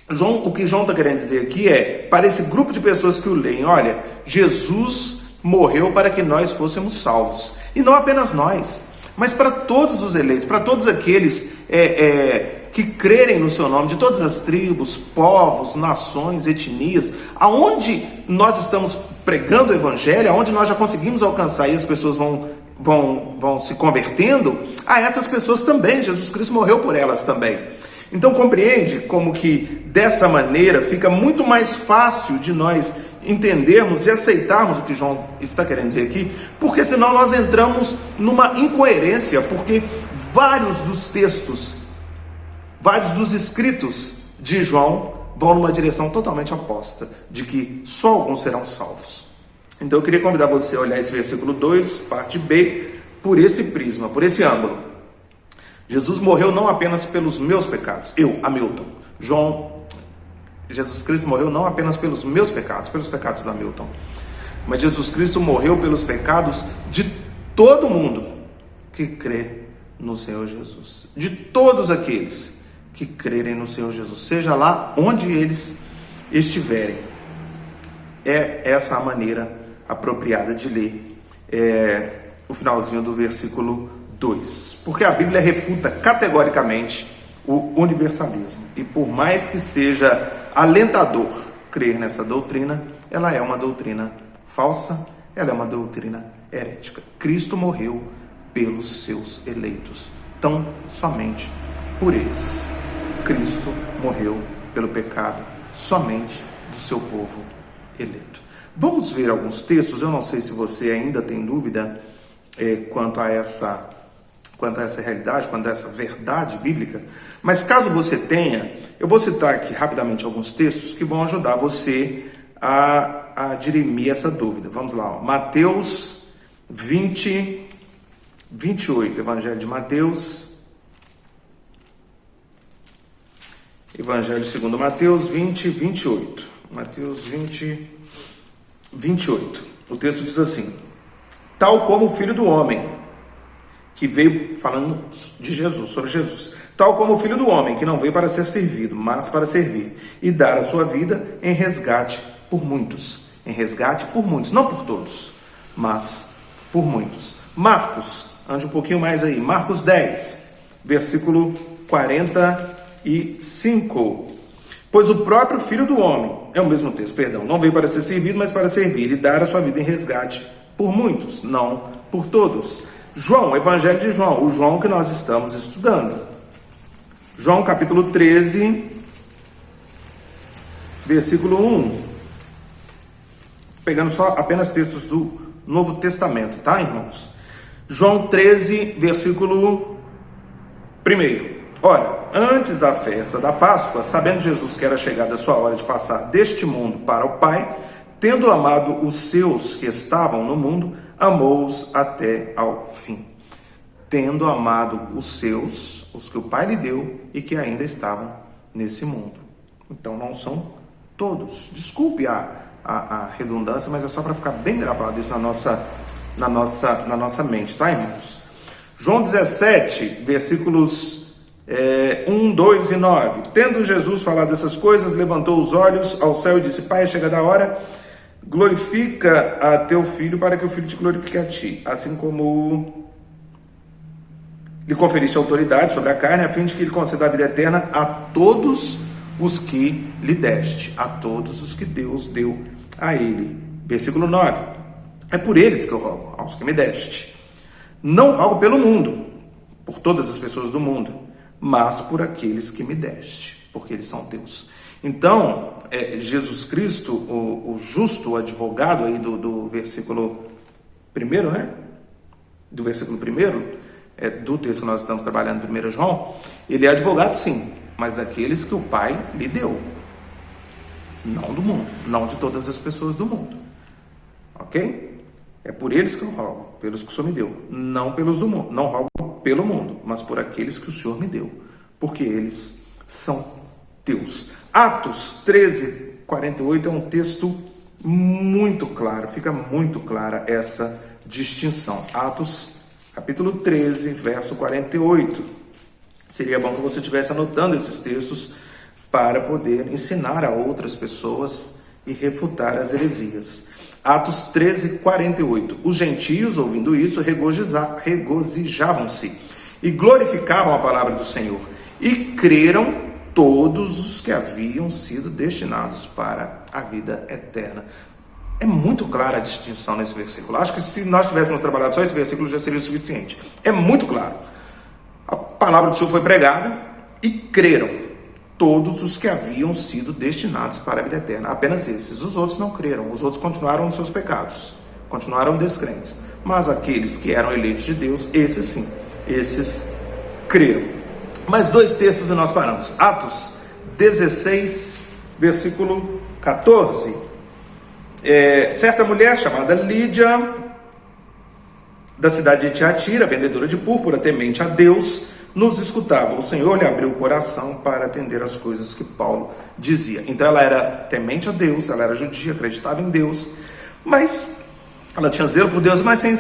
S1: o que João está querendo dizer aqui para esse grupo de pessoas que o leem, olha, Jesus morreu para que nós fôssemos salvos, e não apenas nós, mas para todos os eleitos, para todos aqueles que crerem no seu nome, de todas as tribos, povos, nações, etnias, aonde nós estamos pregando o evangelho, aonde nós já conseguimos alcançar e as pessoas vão se convertendo, a essas pessoas também, Jesus Cristo morreu por elas também. Então compreende como que dessa maneira fica muito mais fácil de nós entendermos e aceitarmos o que João está querendo dizer aqui, porque senão nós entramos numa incoerência, porque vários dos textos, vários dos escritos de João vão numa direção totalmente oposta, de que só alguns serão salvos. Então eu queria convidar você a olhar esse versículo 2, parte B, por esse prisma, por esse ângulo. Jesus morreu não apenas pelos meus pecados, Hamilton. Jesus Cristo morreu não apenas pelos meus pecados, pelos pecados do Hamilton, mas Jesus Cristo morreu pelos pecados de todo mundo que crê no Senhor Jesus, de todos aqueles que crerem no Senhor Jesus, seja lá onde eles estiverem. É essa a maneira apropriada de ler o finalzinho do versículo 2, porque a Bíblia refuta categoricamente o universalismo, e por mais que seja alentador crer nessa doutrina, ela é uma doutrina falsa, ela é uma doutrina herética. Cristo morreu pelos seus eleitos, tão somente por eles. Cristo morreu pelo pecado somente do seu povo eleito. Vamos ver alguns textos. Eu não sei se você ainda tem dúvida quanto a essa realidade, quanto a essa verdade bíblica, mas caso você tenha, eu vou citar aqui rapidamente alguns textos que vão ajudar você a dirimir essa dúvida. Vamos lá, ó. Mateus 20, 28, Evangelho de Mateus, Evangelho segundo Mateus 20, 28. Mateus 20, 28. O texto diz assim: tal como o Filho do Homem, que veio, falando de Jesus, sobre Jesus, tal como o Filho do Homem, que não veio para ser servido, mas para servir, e dar a sua vida em resgate por muitos. Em resgate por muitos, não por todos, mas por muitos. Marcos, ande um pouquinho mais aí, Marcos 10, versículo 45. Pois o próprio Filho do Homem, é o mesmo texto, perdão, não veio para ser servido, mas para servir, e dar a sua vida em resgate por muitos, não por todos. João, Evangelho de João, o João que nós estamos estudando. João capítulo 13, versículo 1. Pegando só apenas textos do Novo Testamento, tá, irmãos? João 13, versículo Primeiro, ora, antes da festa da Páscoa, sabendo Jesus que era chegada a sua hora de passar deste mundo para o Pai, tendo amado os seus que estavam no mundo, amou-os até ao fim. Tendo amado os seus, os que o Pai lhe deu e que ainda estavam nesse mundo. Então não são todos. Desculpe a redundância, mas é só para ficar bem gravado isso na nossa mente, tá, irmãos? João 17, versículos 1, 2 e 9. Tendo Jesus falado essas coisas, levantou os olhos ao céu e disse: Pai, é chegada a hora, glorifica a teu filho, para que o filho te glorifique a ti, assim como lhe conferiste autoridade sobre a carne, a fim de que ele conceda a vida eterna a todos os que lhe deste, a todos os que Deus deu a ele. Versículo 9. É por eles que eu rogo, aos que me deste. Não rogo pelo mundo, por todas as pessoas do mundo, mas por aqueles que me deste, porque eles são teus. Então, Jesus Cristo, o justo, o advogado aí do versículo 1, né? Do versículo 1, do texto que nós estamos trabalhando, 1 João, ele é advogado sim, mas daqueles que o Pai lhe deu. Não do mundo, não de todas as pessoas do mundo. Ok? É por eles que eu rogo, pelos que o Senhor me deu, não pelos do mundo. Não rogo pelo mundo, mas por aqueles que o Senhor me deu, porque eles são teus. Atos 13, 48 é um texto muito claro, fica muito clara essa distinção. Atos, capítulo 13, verso 48. Seria bom que você estivesse anotando esses textos para poder ensinar a outras pessoas e refutar as heresias. Atos 13, 48. Os gentios, ouvindo isso, regozijavam-se e glorificavam a palavra do Senhor. E creram todos os que haviam sido destinados para a vida eterna. É muito clara a distinção nesse versículo. Acho que se nós tivéssemos trabalhado só esse versículo já seria o suficiente. É muito claro. A palavra do Senhor foi pregada e creram todos os que haviam sido destinados para a vida eterna. Apenas esses. Os outros não creram. Os outros continuaram nos seus pecados. Continuaram descrentes. Mas aqueles que eram eleitos de Deus, esses sim. Esses creram. Mais dois textos e nós paramos. Atos 16, versículo 14. Certa mulher chamada Lídia, da cidade de Tiatira, vendedora de púrpura, temente a Deus, nos escutava. O Senhor lhe abriu o coração para atender as coisas que Paulo dizia. Então ela era temente a Deus, ela era judia, acreditava em Deus, mas ela tinha zelo por Deus, mas sem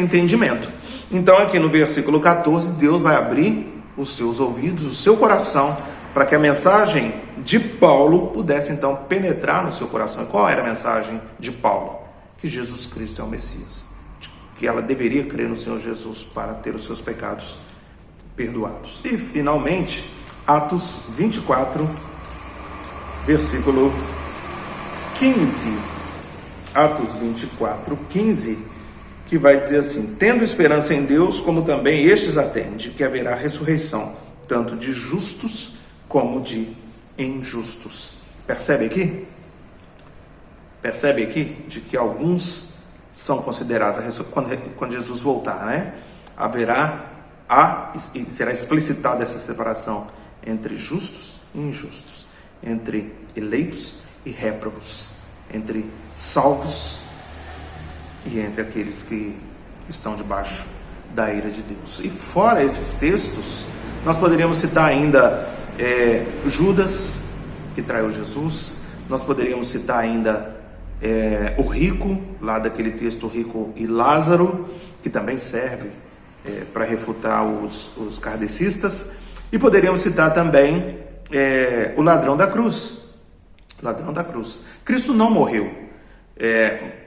S1: entendimento. Então aqui no versículo 14, Deus vai abrir os seus ouvidos, o seu coração, para que a mensagem de Paulo pudesse então penetrar no seu coração. E qual era a mensagem de Paulo? Que Jesus Cristo é o Messias, que ela deveria crer no Senhor Jesus para ter os seus pecados perdoados. E finalmente, Atos 24, versículo 15. Atos 24, 15, que vai dizer assim: tendo esperança em Deus, como também estes a têm, de que haverá ressurreição, tanto de justos como de injustos. Percebe aqui? Percebe aqui de que alguns são considerados, quando Jesus voltar, né? E será explicitada essa separação entre justos e injustos, entre eleitos e réprobos, entre salvos e entre aqueles que estão debaixo da ira de Deus. E fora esses textos, nós poderíamos citar ainda Judas, que traiu Jesus. Nós poderíamos citar ainda o rico, lá daquele texto, o rico e Lázaro, que também serve para refutar os kardecistas. E poderíamos citar também o ladrão da cruz. O ladrão da cruz. Cristo não morreu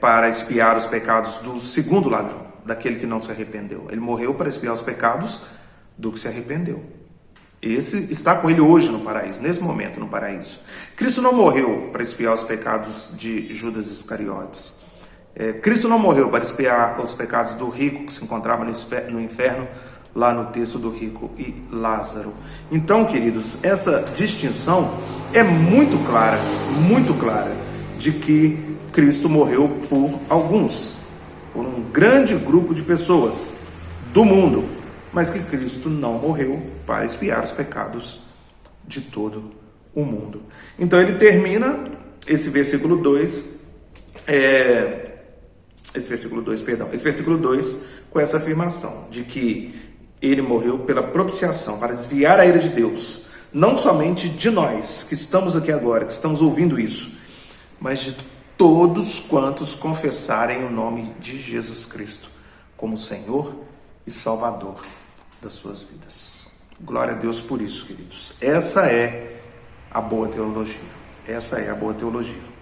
S1: para expiar os pecados do segundo ladrão, daquele que não se arrependeu. Ele morreu para expiar os pecados do que se arrependeu. Esse está com ele hoje no paraíso, nesse momento no paraíso. Cristo não morreu para expiar os pecados de Judas Iscariotes. Cristo não morreu para expiar os pecados do rico que se encontrava no inferno, lá no texto do rico e Lázaro. Então, queridos, essa distinção é muito clara, de que Cristo morreu por alguns, por um grande grupo de pessoas do mundo, mas que Cristo não morreu para expiar os pecados de todo o mundo. Então ele termina esse versículo 2, esse versículo 2 com essa afirmação de que ele morreu pela propiciação, para desviar a ira de Deus, não somente de nós que estamos aqui agora, que estamos ouvindo isso, mas de todos quantos confessarem o nome de Jesus Cristo como Senhor e Salvador das suas vidas. Glória a Deus por isso, queridos. Essa é a boa teologia. Essa é a boa teologia.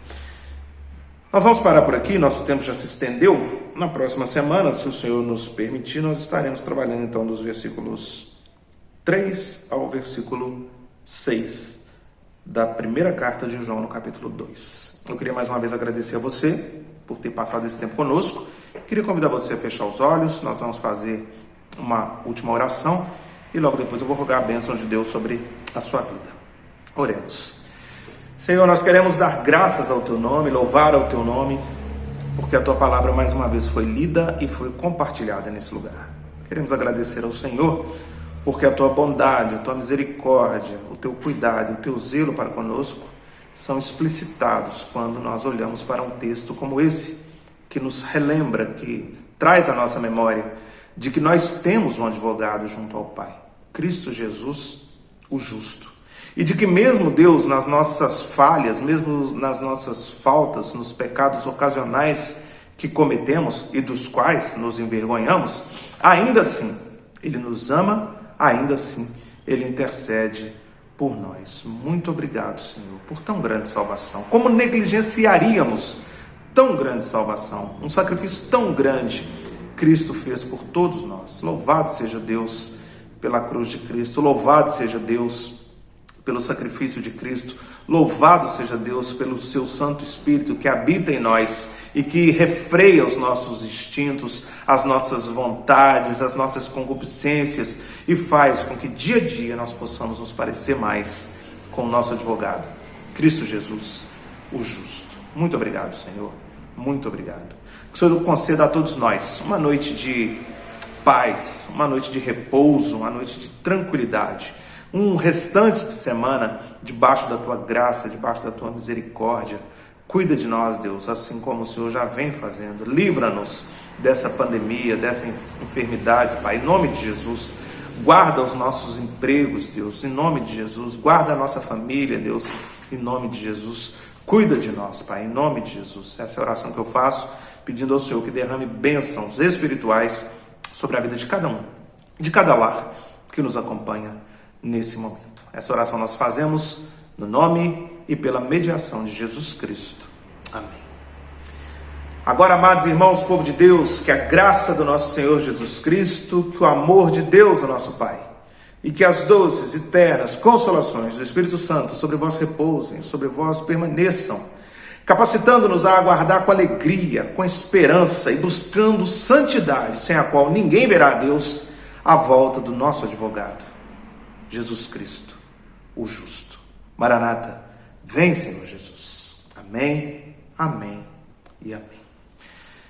S1: Nós vamos parar por aqui, nosso tempo já se estendeu. Na próxima semana, se o Senhor nos permitir, nós estaremos trabalhando então dos versículos 3 ao versículo 6 da primeira carta de João, no capítulo 2. Eu queria mais uma vez agradecer a você por ter passado esse tempo conosco. Queria convidar você a fechar os olhos. Nós vamos fazer uma última oração e logo depois eu vou rogar a bênção de Deus sobre a sua vida. Oremos. Senhor, nós queremos dar graças ao Teu nome, louvar ao Teu nome, porque a Tua palavra mais uma vez foi lida e foi compartilhada nesse lugar. Queremos agradecer ao Senhor, porque a Tua bondade, a Tua misericórdia, o Teu cuidado, o Teu zelo para conosco são explicitados quando nós olhamos para um texto como esse, que nos relembra, que traz à nossa memória de que nós temos um advogado junto ao Pai, Cristo Jesus, o justo. E de que mesmo, Deus, nas nossas falhas, mesmo nas nossas faltas, nos pecados ocasionais que cometemos e dos quais nos envergonhamos, ainda assim, Ele nos ama, ainda assim, Ele intercede por nós. Muito obrigado, Senhor, por tão grande salvação. Como negligenciaríamos tão grande salvação? Um sacrifício tão grande Cristo fez por todos nós. Louvado seja Deus pela cruz de Cristo, louvado seja Deus pelo sacrifício de Cristo, louvado seja Deus pelo seu Santo Espírito que habita em nós e que refreia os nossos instintos, as nossas vontades, as nossas concupiscências e faz com que dia a dia nós possamos nos parecer mais com o nosso advogado, Cristo Jesus, o justo. Muito obrigado, Senhor, muito obrigado. Que o Senhor conceda a todos nós uma noite de paz, uma noite de repouso, uma noite de tranquilidade, um restante de semana debaixo da Tua graça, debaixo da Tua misericórdia. Cuida de nós, Deus, assim como o Senhor já vem fazendo. Livra-nos dessa pandemia, dessas enfermidades, Pai, em nome de Jesus. Guarda os nossos empregos, Deus, em nome de Jesus. Guarda a nossa família, Deus, em nome de Jesus. Cuida de nós, Pai, em nome de Jesus. Essa é a oração que eu faço, pedindo ao Senhor que derrame bênçãos espirituais sobre a vida de cada um, de cada lar que nos acompanha nesse momento. Essa oração nós fazemos no nome e pela mediação de Jesus Cristo. Amém. Agora, amados irmãos, povo de Deus, que a graça do nosso Senhor Jesus Cristo, que o amor de Deus, o nosso Pai, e que as doces e ternas consolações do Espírito Santo sobre vós repousem, sobre vós permaneçam, capacitando-nos a aguardar com alegria, com esperança e buscando santidade, sem a qual ninguém verá a Deus, a volta do nosso advogado, Jesus Cristo, o justo. Maranata, vem, Senhor Jesus. Amém, amém e amém.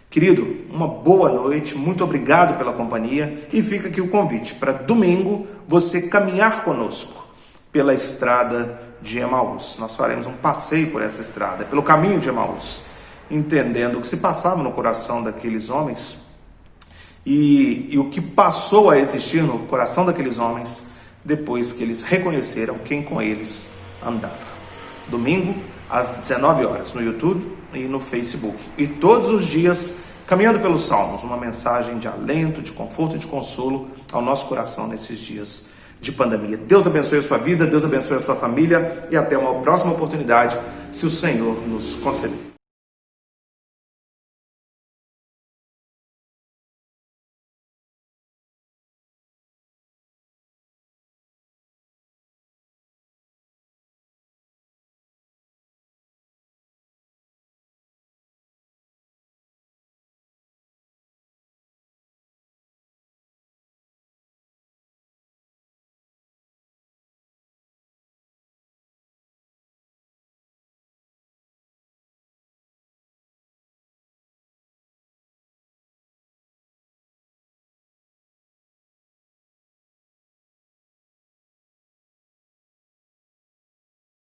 S1: Querido, uma boa noite, muito obrigado pela companhia e fica aqui o convite para domingo você caminhar conosco pela estrada de Emaús. Nós faremos um passeio por essa estrada, pelo caminho de Emaús, entendendo o que se passava no coração daqueles homens e o que passou a existir no coração daqueles homens depois que eles reconheceram quem com eles andava. Domingo, às 19 horas, no YouTube e no Facebook. E todos os dias, caminhando pelos Salmos, uma mensagem de alento, de conforto e de consolo ao nosso coração nesses dias de pandemia. Deus abençoe a sua vida, Deus abençoe a sua família e até uma próxima oportunidade, se o Senhor nos conceder.